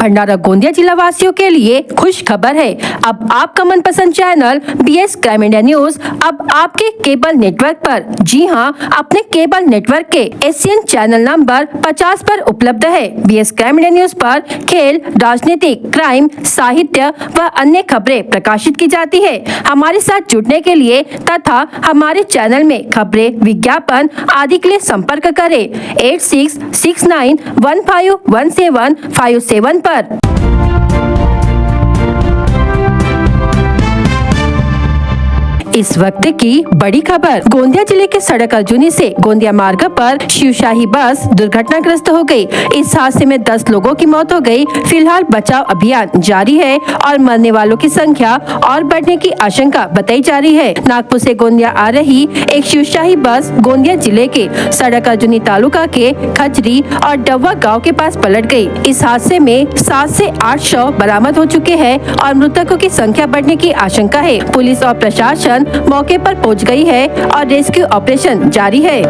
भंडारा गोंदिया जिला वासियों के लिए खुश खबर है। अब आपका मनपसंद channel BS crime India news अब आपके केबल नेटवर्क पर, जी हां, अपने केबल नेटवर्क के एशियन चैनल नंबर 50 पर उपलब्ध है। BS क्राइम इंडिया न्यूज पर खेल, राजनीतिक, क्राइम, साहित्य व अन्य खबरें प्रकाशित की जाती है। हमारे साथ जुड़ने के लिए तथा हमारे चैनल में खबरें, विज्ञापन आदि के लिए संपर्क करें 8669151757 पर। इस वक्त की बड़ी खबर, गोंदिया जिले के सड़क अर्जुनी से गोंदिया मार्ग पर शिवशाही बस दुर्घटनाग्रस्त हो गई। इस हादसे में 10 लोगों की मौत हो गई। फिलहाल बचाव अभियान जारी है और मरने वालों की संख्या और बढ़ने की आशंका बताई जा रही है। नागपुर से गोंदिया आ रही एक शिवशाही बस गोंदिया जिले के सड़क अर्जुनी तालुका के खचरी और डब्बा गाँव के पास पलट गयी। इस हादसे में 7 से 8 शव बरामद हो चुके हैं और मृतकों की संख्या बढ़ने की आशंका है। पुलिस और प्रशासन मौके पर पहुंच गई है और रेस्क्यू ऑपरेशन जारी है।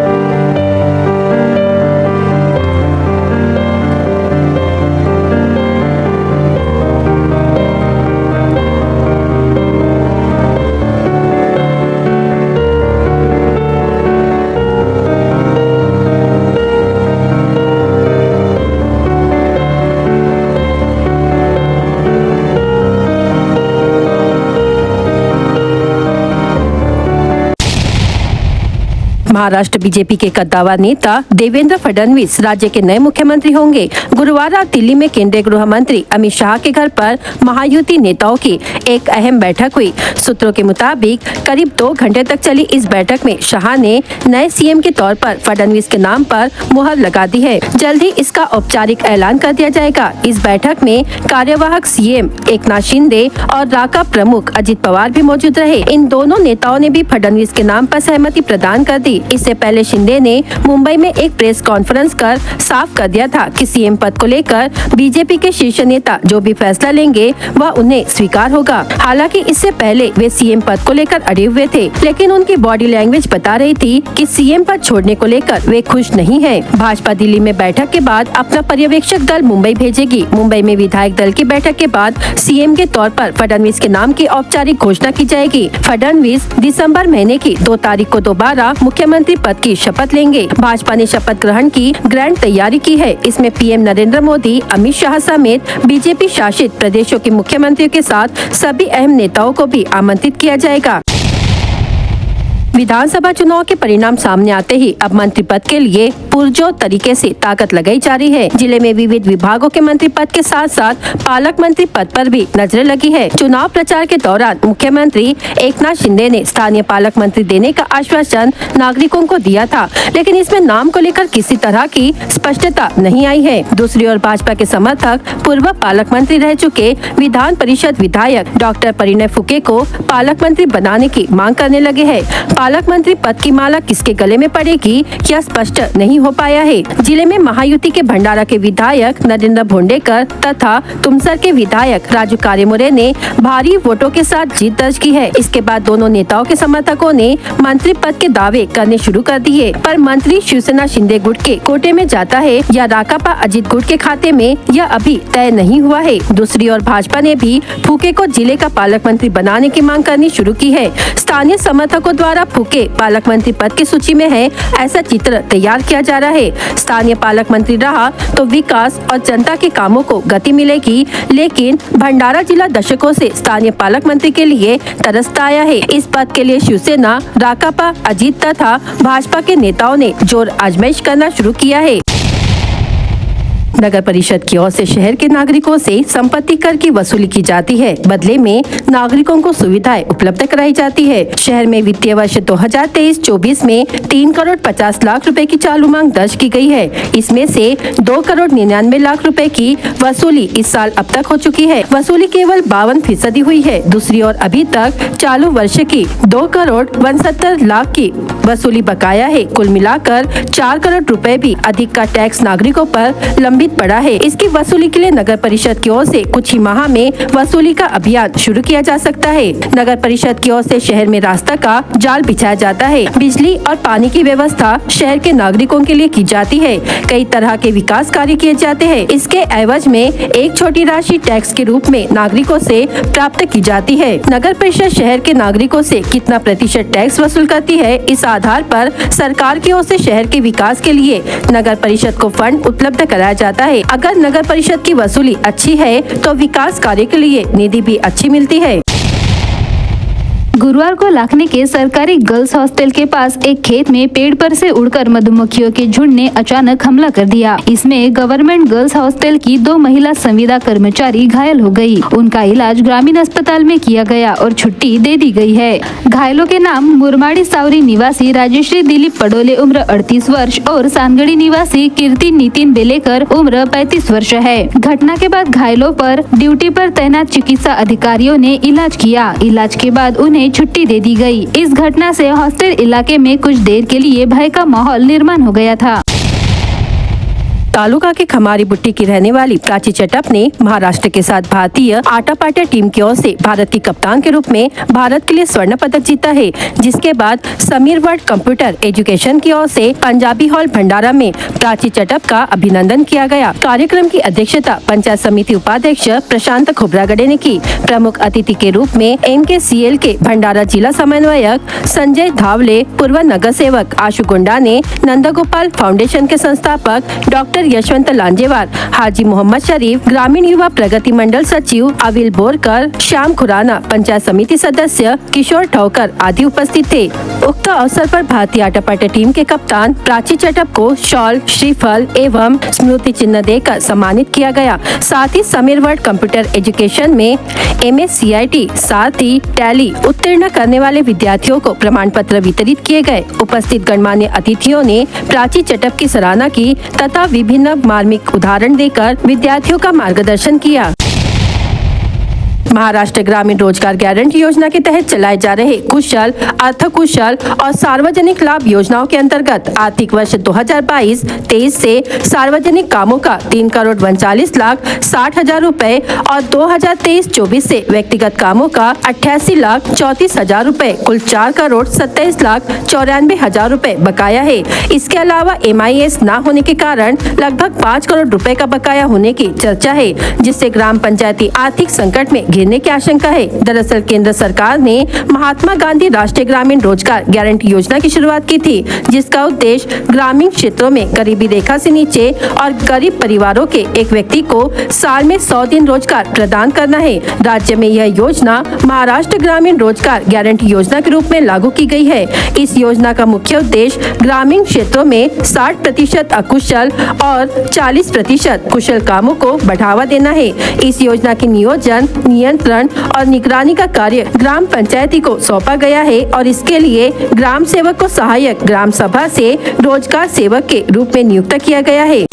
महाराष्ट्र बीजेपी के कद्दावर नेता देवेंद्र फडणवीस राज्य के नए मुख्यमंत्री होंगे। गुरुवार रात दिल्ली में केंद्रीय गृह मंत्री अमित शाह के घर पर महायुति नेताओं की एक अहम बैठक हुई। सूत्रों के मुताबिक करीब 2 घंटे तक चली इस बैठक में शाह ने नए सीएम के तौर पर फडणवीस के नाम पर मुहर लगा दी है। जल्द ही इसका औपचारिक ऐलान कर दिया जाएगा। इस बैठक में कार्यवाहक सीएम एकनाथ शिंदे और राका प्रमुख अजित पवार भी मौजूद रहे। इन दोनों नेताओं ने भी फडणवीस के नाम पर सहमति प्रदान कर दी। इससे पहले शिंदे ने मुंबई में एक प्रेस कॉन्फ्रेंस कर साफ कर दिया था कि सीएम पद को लेकर बीजेपी के शीर्ष नेता जो भी फैसला लेंगे वह उन्हें स्वीकार होगा। हालांकि इससे पहले वे सीएम पद को लेकर अड़े हुए थे, लेकिन उनकी बॉडी लैंग्वेज बता रही थी कि सीएम पद छोड़ने को लेकर वे खुश नहीं है। भाजपा दिल्ली में बैठक के बाद अपना पर्यवेक्षक दल मुंबई भेजेगी। मुंबई में विधायक दल की बैठक के बाद सीएम के तौर पर फडणवीस के नाम की औपचारिक घोषणा की जाएगी। फडणवीस दिसंबर महीने की 2 तारीख को दोबारा मुख्यमंत्री पद की शपथ लेंगे। भाजपा ने शपथ ग्रहण की ग्रैंड तैयारी की है। इसमें पीएम नरेंद्र मोदी, अमित शाह समेत बीजेपी शासित प्रदेशों के मुख्यमंत्रियों के साथ सभी अहम नेताओं को भी आमंत्रित किया जाएगा। विधानसभा चुनाव के परिणाम सामने आते ही अब मंत्री पद के लिए पुरजोर तरीके से ताकत लगाई जा रही है। जिले में विविध विभागों के मंत्री पद के साथ साथ पालक मंत्री पद पर भी नजरें लगी है। चुनाव प्रचार के दौरान मुख्यमंत्री एकनाथ शिंदे ने स्थानीय पालक मंत्री देने का आश्वासन नागरिकों को दिया था, लेकिन इसमें नाम को लेकर किसी तरह की स्पष्टता नहीं आई है। दूसरी ओर भाजपा के समर्थक पूर्व पालक मंत्री रह चुके विधान परिषद विधायक डॉक्टर परिणय फुके को पालक मंत्री बनाने की मांग करने लगे हैं। पालक मंत्री पद की माला किसके गले में पड़ेगी यह स्पष्ट नहीं हो पाया है। जिले में महायुति के भंडारा के विधायक नरेंद्र भोंडेकर तथा तुमसर के विधायक राजू कारेमोरे ने भारी वोटों के साथ जीत दर्ज की है। इसके बाद दोनों नेताओं के समर्थकों ने मंत्री पद के दावे करने शुरू कर दिए, पर मंत्री शिवसेना शिंदे गुट के कोटे में जाता है या राकापा अजित गुट के खाते में, यह अभी तय नहीं हुआ है। दूसरी ओर भाजपा ने भी फूके को जिले का पालक मंत्री बनाने की मांग करनी शुरू की है। स्थानीय समर्थकों द्वारा फूके पालक मंत्री पद की सूची में है, ऐसा चित्र तैयार किया जा रहा है। स्थानीय पालक मंत्री रहा तो विकास और जनता के कामों को गति मिलेगी, लेकिन भंडारा जिला दशकों से स्थानीय पालक मंत्री के लिए तरसता आया है। इस पद के लिए शिवसेना, राकापा, अजीत तथा भाजपा के नेताओं ने जोर आजमाइश करना शुरू किया है। नगर परिषद की ओर से शहर के नागरिकों से संपत्ति कर की वसूली की जाती है। बदले में नागरिकों को सुविधाएं उपलब्ध कराई जाती है। शहर में वित्तीय वर्ष 2023-24 में 3 करोड़ 50 लाख रुपए की चालू मांग दर्ज की गई है। इसमें से 2 करोड़ 99 लाख रुपए की वसूली इस साल अब तक हो चुकी है। वसूली केवल 52% हुई है। दूसरी ओर अभी तक चालू वर्ष की 2 करोड़ 69 लाख की वसूली बकाया है। कुल मिलाकर 4 करोड़ रुपए भी अधिक का टैक्स नागरिकों पर लंबी साबित पड़ा है। इसकी वसूली के लिए नगर परिषद की ओर से कुछ ही माह में वसूली का अभियान शुरू किया जा सकता है। नगर परिषद की ओर से शहर में रास्ता का जाल बिछाया जाता है। बिजली और पानी की व्यवस्था शहर के नागरिकों के लिए की जाती है। कई तरह के विकास कार्य किए जाते हैं। इसके एवज में एक छोटी राशि टैक्स के रूप में नागरिकों से प्राप्त की जाती है। नगर परिषद शहर के नागरिकों से कितना प्रतिशत टैक्स वसूल करती है, इस आधार पर सरकार की ओर से शहर के विकास के लिए नगर परिषद को फंड उपलब्ध कराया जाता है। अगर नगर परिषद की वसूली अच्छी है तो विकास कार्य के लिए निधि भी अच्छी मिलती है। गुरुवार को लाखनी के सरकारी गर्ल्स हॉस्टल के पास एक खेत में पेड़ पर से उड़कर मधुमक्खियों के झुंड ने अचानक हमला कर दिया। इसमें गवर्नमेंट गर्ल्स हॉस्टल की 2 महिला संविदा कर्मचारी घायल हो गयी। उनका इलाज ग्रामीण अस्पताल में किया गया और छुट्टी दे दी गई है। घायलों के नाम मुरमाड़ी सावरी निवासी राजेश्री दिलीप पडोले उम्र 38 वर्ष और सानगढ़ी निवासी कीर्ति नितिन बेलेकर उम्र 35 वर्ष है। घटना के बाद घायलों पर ड्यूटी पर तैनात चिकित्सा अधिकारियों ने इलाज किया। इलाज के बाद उन्हें छुट्टी दे दी गई। इस घटना से हॉस्टल इलाके में कुछ देर के लिए भय का माहौल निर्माण हो गया था। तालुका के खमारी बुट्टी की रहने वाली प्राची चटप ने महाराष्ट्र के साथ भारतीय आटापाटा टीम की ओर से भारत की कप्तान के रूप में भारत के लिए स्वर्ण पदक जीता है। जिसके बाद समीर वर्ल्ड कंप्यूटर एजुकेशन की ओर से पंजाबी हॉल भंडारा में प्राची चटप का अभिनंदन किया गया। कार्यक्रम की अध्यक्षता पंचायत समिति उपाध्यक्ष प्रशांत खोब्रागड़े ने की। प्रमुख अतिथि के रूप में MKCL के भंडारा जिला समन्वयक संजय धावले, पूर्व नगर सेवक आशु गुंडा ने, नंदगोपाल फाउंडेशन के संस्थापक डॉक्टर यशवंत लांजेवार, हाजी मोहम्मद शरीफ, ग्रामीण युवा प्रगति मंडल सचिव अविल बोरकर, श्याम खुराना, पंचायत समिति सदस्य किशोर ठोकर आदि उपस्थित थे। उक्त अवसर पर भारतीय आटापाटा टीम के कप्तान प्राची चटप को शॉल, श्रीफल एवं स्मृति चिन्ह देकर सम्मानित किया गया। साथ ही समीर वर्ल्ड कंप्यूटर एजुकेशन में MSCIT साथ ही टैली उत्तीर्ण करने वाले विद्यार्थियों को प्रमाण पत्र वितरित किए गए। उपस्थित गणमान्य अतिथियों ने प्राची चटप की सराहना की तथा विभिन्न मार्मिक उदाहरण देकर विद्यार्थियों का मार्गदर्शन किया। महाराष्ट्र ग्रामीण रोजगार गारंटी योजना के तहत चलाए जा रहे कुशल, अर्धकुशल और सार्वजनिक लाभ योजनाओं के अंतर्गत आर्थिक वर्ष 2022-23 से सार्वजनिक कामों का 3,39,60,000 रुपए और 2023-24 से व्यक्तिगत कामों का 88,34,000 रुपए, कुल 4,27,94,000 रुपए बकाया है। इसके अलावा MIS न होने के कारण लगभग 5 करोड़ रुपए का बकाया होने की चर्चा है, जिससे ग्राम पंचायती आर्थिक संकट में गिरने की आशंका है। दरअसल केंद्र सरकार ने महात्मा गांधी राष्ट्रीय ग्रामीण रोजगार गारंटी योजना की शुरुआत की थी, जिसका उद्देश्य ग्रामीण क्षेत्रों में गरीबी रेखा से नीचे और गरीब परिवारों के एक व्यक्ति को साल में 100 दिन रोजगार प्रदान करना है। राज्य में यह योजना महाराष्ट्र ग्रामीण रोजगार गारंटी योजना के रूप में लागू की गई है। इस योजना का मुख्य उद्देश्य ग्रामीण क्षेत्रों में 60% अकुशल और 40% कुशल कामों को बढ़ावा देना है। इस योजना के नियोजन, नियंत्रण और निगरानी का कार्य ग्राम पंचायती को सौंपा गया है और इसके लिए ग्राम सेवक को सहायक ग्राम सभा से रोजगार सेवक के रूप में नियुक्त किया गया है।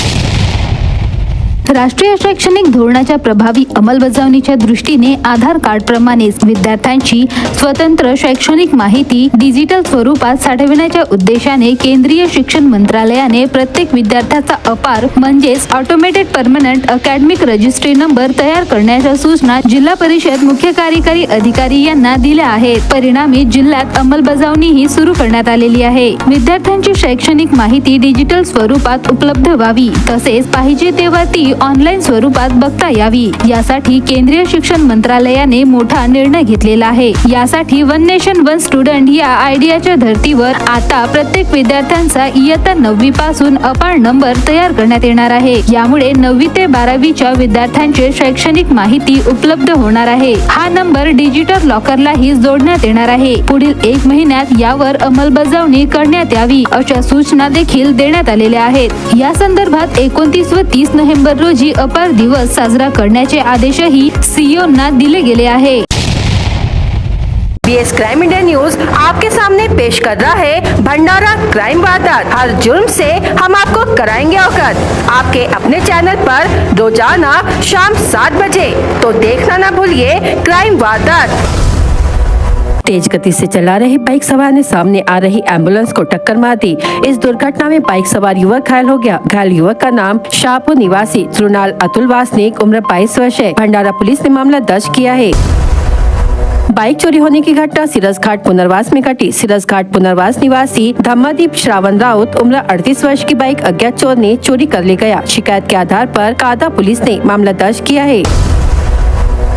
राष्ट्रीय शैक्षणिक धोरणाच्या प्रभावी अंमलबजावणीच्या दृष्टीने आधार कार्ड प्रमाणेच विद्यार्थ्यांची स्वतंत्र शैक्षणिक माहिती डिजिटल स्वरूपात साठवण्याच्या उद्देशाने केंद्रीय शिक्षण मंत्रालयाने प्रत्येक विद्यार्थ्याचा अपार म्हणजेच automated permanent academic registry number तयार करण्याच्या सूचना जिल्हा परिषद मुख्य कार्यकारी अधिकारी यांना दिल्या आहेत। परिणामी जिल्ह्यात अंमलबजावणी ही सुरू करण्यात आलेली आहे। विद्यार्थ्यांची शैक्षणिक माहिती डिजिटल स्वरूपात उपलब्ध व्हावी, तसेच पाहिजे तेव्हा ती ऑनलाईन स्वरूपात बघता यावी, यासाठी केंद्रीय शिक्षण मंत्रालयाने मोठा निर्णय घेतलेला आहे। यासाठी वन नेशन वन स्टुडंट या आयडियाच्या धर्तीवर आता प्रत्येक विद्यार्थ्यांचा इयत्ता 9वी पासून अपार नंबर तयार करण्यात येणार आहे। यामुळे 9वी ते 12वीच्या विद्यार्थ्यांचे शैक्षणिक माहिती उपलब्ध होणार आहे। हा नंबर डिजिटल लॉकरलाही जोडण्यात येणार आहे। पुढील 1 महिन्यात यावर अंमलबजावणी करण्यात यावी अशा सूचना देखील देण्यात आलेल्या आहेत। या संदर्भात 29 व 30 नोव्हेंबर रोजी अपार दिवस साजरा करण्याचे आदेशही सीईओंना दिले गेले आहे। BS क्राइम इंडिया न्यूज आपके सामने पेश कर रहा है भंडारा क्राइम वारदात। हर जुर्म से हम आपको कराएंगे अवगत। आपके अपने चैनल पर रोजाना शाम 7 बजे, तो देखना ना भूलिए क्राइम वारदात। तेज गति से चला रहे बाइक सवार ने सामने आ रही एम्बुलेंस को टक्कर मार दी। इस दुर्घटना में बाइक सवार युवक घायल हो गया। घायल युवक का नाम शाहपुर निवासी तृणाल अतुल वासनिक उम्र 22 वर्ष है। भंडारा पुलिस ने मामला दर्ज किया है। बाइक चोरी होने की घटना सिरसघाट पुनर्वास में घटी। सिरसघाट पुनर्वास निवासी धम्मादीप श्रावण राउत उम्र 38 वर्ष की बाइक अज्ञात चोर ने चोरी कर ले गया। शिकायत के आधार पर कादा पुलिस ने मामला दर्ज किया है।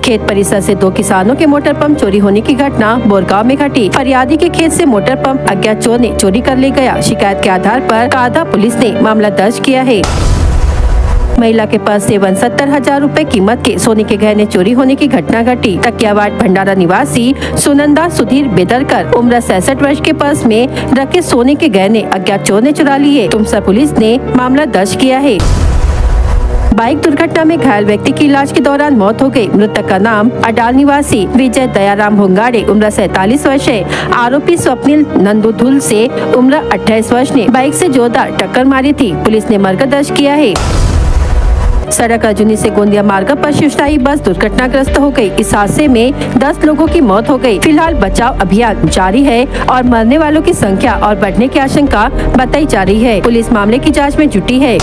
खेत परिसर से 2 किसानों के मोटर पंप चोरी होने की घटना बोरगांव में घटी। फरियादी के खेत से मोटर पंप अज्ञात चोर ने चोरी कर ले गया। शिकायत के आधार पर कादा पुलिस ने मामला दर्ज किया है। महिला के पास से 70,000 रुपए कीमत के सोने के गहने चोरी होने की घटना घटी। तकियावाट भंडारा निवासी सुनंदा सुधीर बेदरकर उम्र 66 वर्ष के पास में रखे सोने के गहने अज्ञात चोर ने चुरा लिए। तुमसा पुलिस ने मामला दर्ज किया है। बाइक दुर्घटना में घायल व्यक्ति की इलाज के दौरान मौत हो गई। मृतक का नाम अडाल निवासी विजय दयाराम भुंगाड़े उम्र 47 वर्ष है। आरोपी स्वप्निल नंदुधुल से उम्र 28 वर्ष ने बाइक से जोरदार टक्कर मारी थी। पुलिस ने मामला दर्ज किया है। सड़क अर्जुनी से गोंदिया मार्ग पर शिवशाही बस दुर्घटनाग्रस्त हो गई। इस हादसे में 10 लोगों की मौत हो गई। फिलहाल बचाव अभियान जारी है और मरने वालों की संख्या और बढ़ने की आशंका बताई जा रही है। पुलिस मामले की जांच में जुटी है।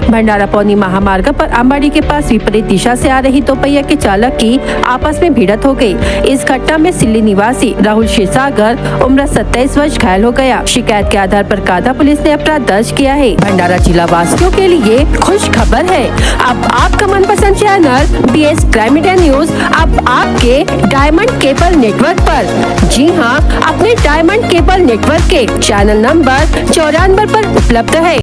भंडारा पौनी महामार्ग पर अंबाड़ी के पास विपरीत दिशा से आ रही 2 पहिया के चालक की आपस में भिड़ंत हो गई। इस घटना में सिल्ली निवासी राहुल क्षीरसागर उम्र 27 वर्ष घायल हो गया। शिकायत के आधार पर कादा पुलिस ने अपराध दर्ज किया है। भंडारा जिला वासियों के लिए खुश खबर है। अब आपका मनपसंद channel BS crime media news अब आपके डायमंड केबल नेटवर्क पर। जी हाँ, अपने डायमंड केबल नेटवर्क के चैनल नंबर 94 पर उपलब्ध है।